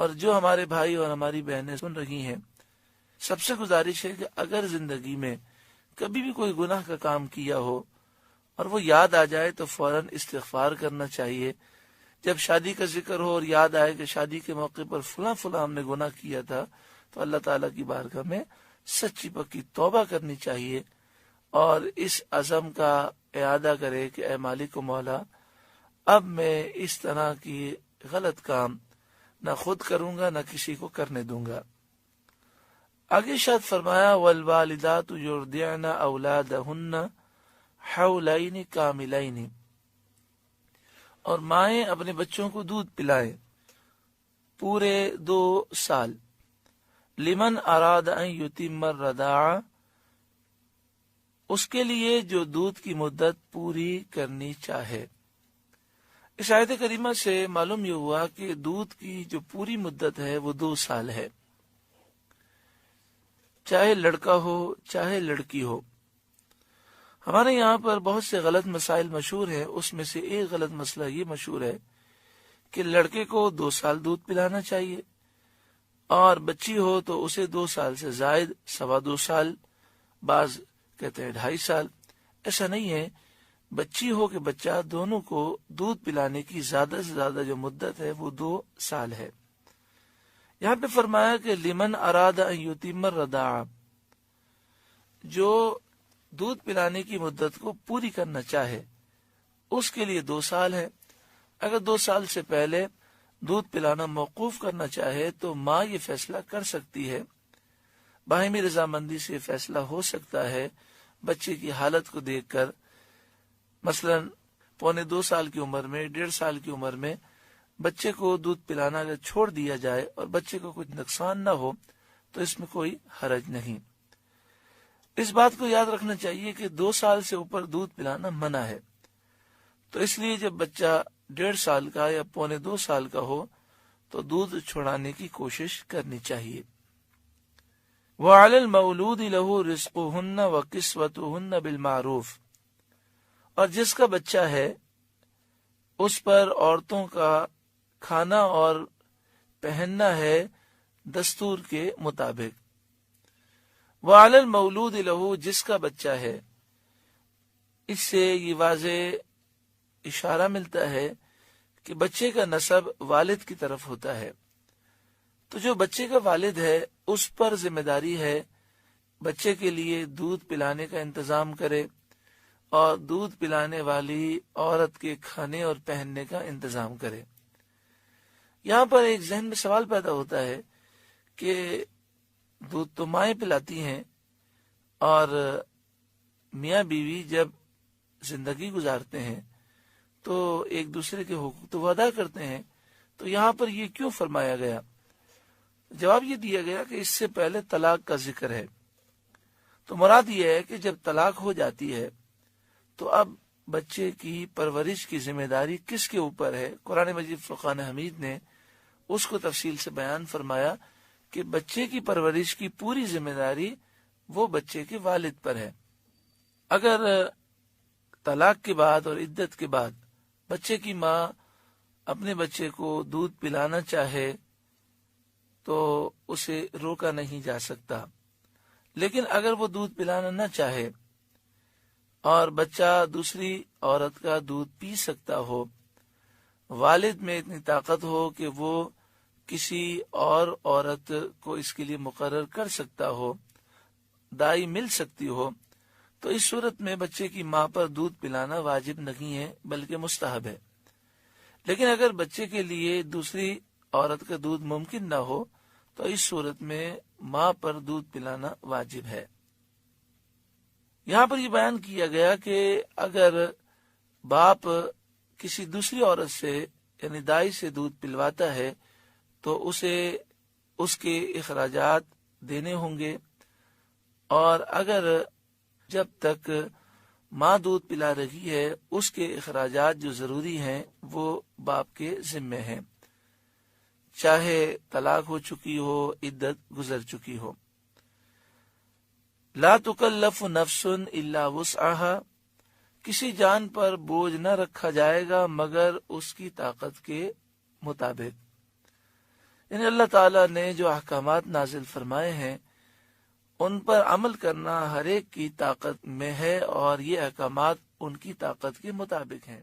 اور جو ہمارے بھائی اور ہماری بہنیں سن رہی ہیں، سب سے گزارش ہے کہ اگر زندگی میں کبھی بھی کوئی گناہ کا کام کیا ہو اور وہ یاد آ جائے تو فوراً استغفار کرنا چاہیے۔ جب شادی کا ذکر ہو اور یاد آئے کہ شادی کے موقع پر فلاں فلاں ہم نے گناہ کیا تھا، تو اللہ تعالیٰ کی بارگاہ میں سچی پکی توبہ کرنی چاہیے اور اس عزم کا اعادہ کرے کہ اے مالک و مولا، اب میں اس طرح کی غلط کام نہ خود کروں گا نہ کسی کو کرنے دوں گا۔ آگے ارشاد فرمایا والوالدات یرضعن اولادہن حولین کاملین، اور مائیں اپنے بچوں کو دودھ پلائیں پورے 2 سال، لمن اراد ان یتم الرضاعہ، اس کے لیے جو دودھ کی مدت پوری کرنی چاہے۔ اس آیت کریمہ سے معلوم یہ ہوا کہ دودھ کی جو پوری مدت ہے وہ 2 سال ہے، چاہے لڑکا ہو چاہے لڑکی ہو۔ ہمارے یہاں پر بہت سے غلط مسائل مشہور ہیں، اس میں سے ایک غلط مسئلہ یہ مشہور ہے کہ لڑکے کو 2 سال دودھ پلانا چاہیے اور بچی ہو تو اسے 2 سال سے زائد 2.25 سال، بعض کہتے ہیں 2.5 سال۔ ایسا نہیں ہے، بچی ہو کہ بچہ، دونوں کو دودھ پلانے کی زیادہ سے زیادہ جو مدت ہے وہ 2 سال ہے۔ یہاں پہ فرمایا کہ لمن اراد ان یتم الرضاعہ، جو دودھ پلانے کی مدت کو پوری کرنا چاہے اس کے لیے 2 سال ہے۔ اگر 2 سال سے پہلے دودھ پلانا موقوف کرنا چاہے تو ماں یہ فیصلہ کر سکتی ہے، باہمی رضامندی سے فیصلہ ہو سکتا ہے بچے کی حالت کو دیکھ کر۔ مثلا 1.25 سال کی عمر میں، 1.5 سال کی عمر میں بچے کو دودھ پلانا اگر چھوڑ دیا جائے اور بچے کو کچھ نقصان نہ ہو تو اس میں کوئی حرج نہیں۔ اس بات کو یاد رکھنا چاہیے کہ 2 سال سے اوپر دودھ پلانا منع ہے، تو اس لیے جب بچہ 1.5 سال کا یا 1.25 سال کا ہو تو دودھ چھڑانے کی کوشش کرنی چاہیے۔ وَعَلَى الْمَوْلُودِ لَهُ رِزْقُهُنَّ وَكِسْوَتُهُنَّ بِالْمَعْرُوفِ، اور جس کا بچہ ہے اس پر عورتوں کا کھانا اور پہننا ہے دستور کے مطابق۔ وَعَلَى الْمَوْلُودِ لَهُ، جس کا بچہ ہے، اس سے یہ واضح اشارہ ملتا ہے کہ بچے کا نسب والد کی طرف ہوتا ہے، تو جو بچے کا والد ہے اس پر ذمہ داری ہے بچے کے لیے دودھ پلانے کا انتظام کرے اور دودھ پلانے والی عورت کے کھانے اور پہننے کا انتظام کرے۔ یہاں پر ایک ذہن میں سوال پیدا ہوتا ہے کہ دودھ تو مائیں پلاتی ہیں اور میاں بیوی جب زندگی گزارتے ہیں تو ایک دوسرے کے حقوق تو ادا کرتے ہیں، تو یہاں پر یہ کیوں فرمایا گیا؟ جواب یہ دیا گیا کہ اس سے پہلے طلاق کا ذکر ہے، تو مراد یہ ہے کہ جب طلاق ہو جاتی ہے تو اب بچے کی پرورش کی ذمہ داری کس کے اوپر ہے؟ قرآن مجید فرقان حمید نے اس کو تفصیل سے بیان فرمایا کہ بچے کی پرورش کی پوری ذمہ داری وہ بچے کے والد پر ہے۔ اگر طلاق کے بعد اور عدت کے بعد بچے کی ماں اپنے بچے کو دودھ پلانا چاہے تو اسے روکا نہیں جا سکتا، لیکن اگر وہ دودھ پلانا نہ چاہے اور بچہ دوسری عورت کا دودھ پی سکتا ہو، والد میں اتنی طاقت ہو کہ وہ کسی اور عورت کو اس کے لیے مقرر کر سکتا ہو، دائی مل سکتی ہو، تو اس صورت میں بچے کی ماں پر دودھ پلانا واجب نہیں ہے بلکہ مستحب ہے۔ لیکن اگر بچے کے لیے دوسری عورت کا دودھ ممکن نہ ہو تو اس صورت میں ماں پر دودھ پلانا واجب ہے۔ یہاں پر یہ بیان کیا گیا کہ اگر باپ کسی دوسری عورت سے یعنی دائی سے دودھ پلواتا ہے تو اسے اس کے اخراجات دینے ہوں گے، اور اگر جب تک ماں دودھ پلا رہی ہے اس کے اخراجات جو ضروری ہیں وہ باپ کے ذمے ہیں، چاہے طلاق ہو چکی ہو، عدت گزر چکی ہو۔ لا تکلف نفس الا وسعها، کسی جان پر بوجھ نہ رکھا جائے گا مگر اس کی طاقت کے مطابق۔ یعنی اللہ تعالیٰ نے جو احکامات نازل فرمائے ہیں ان پر عمل کرنا ہر ایک کی طاقت میں ہے، اور یہ احکامات ان کی طاقت کے مطابق ہیں۔